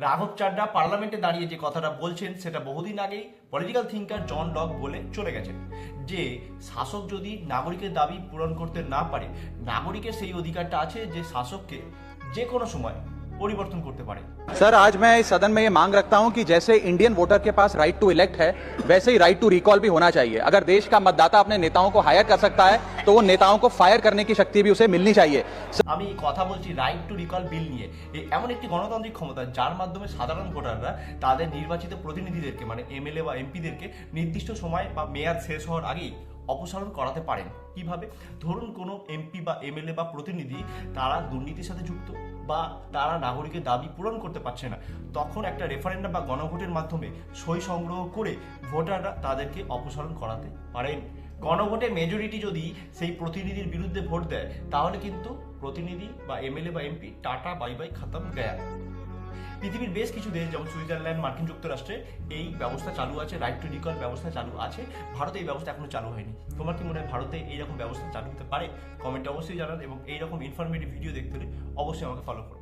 রাঘব চাড্ডা পার্লামেন্টে দাঁড়িয়ে যে কথাটা বলছেন সেটা বহুদিন আগেই পলিটিক্যাল থিঙ্কার জন লক বলে চলে গেছেন, যে শাসক যদি নাগরিকের দাবি পূরণ করতে না পারে, নাগরিকের সেই অধিকারটা আছে যে শাসককে যে কোনো সময় পরিবর্তন করতে পারে। सर, आज मैं इस सदन में ये मांग रखता हूं कि जैसे इंडियन वोटर के पास राइट टू इलेक्ट है, वैसे ही राइट टू रिकॉल भी होना चाहिए। अगर देश का मतदाता अपने नेताओं को हायर कर सकता है तो वो नेताओं को फायर करने की शक्ति भी उसे मिलनी चाहिए। আমি কথা বলছি রাইট টু রিকল বিল নিয়ে। এমন একটি গণতান্ত্রিক ক্ষমতা যার মাধ্যমে সাধারণ ভোটাররা তাদের নির্বাচিত প্রতিনিধিদেরকে মানে এমএলএ বা এমপিদেরকে নির্দিষ্ট সময় বা মেয়াদ শেষ হওয়ার আগেই অপসারণ করাতে পারেন। কিভাবে? ধরুন কোনো এমপি বা এমএলএ বা প্রতিনিধি তারা দুর্নীতির সাথে যুক্ত বা তারা নাগরিকের দাবি পূরণ করতে পারছে না, তখন একটা রেফারেন্ডাম বা গণভোটের মাধ্যমে সই সংগ্রহ করে ভোটাররা তাদেরকে অপসারণ করাতে পারেন। গণভোটে মেজরিটি যদি সেই প্রতিনিধির বিরুদ্ধে ভোট দেয় তাহলে কিন্তু প্রতিনিধি বা এমএলএ বা এমপি টাটা বাই বাই খতম গয়া। পৃথিবীর বেশ কিছু দেশ যেমন সুইজারল্যান্ড, মার্কিন যুক্তরাষ্ট্রে এই ব্যবস্থা চালু আছে, রাইট টু রিকল ব্যবস্থা চালু আছে। ভারতে এই ব্যবস্থা এখনো চালু হয়নি। তোমার কি মনে হয় ভারতে এইরকম ব্যবস্থা চালু হতে পারে? কমেন্টে অবশ্যই জানান এবং এইরকম ইনফরমেটিভ ভিডিও দেখতে হলে অবশ্যই আমাকে ফলো করুন।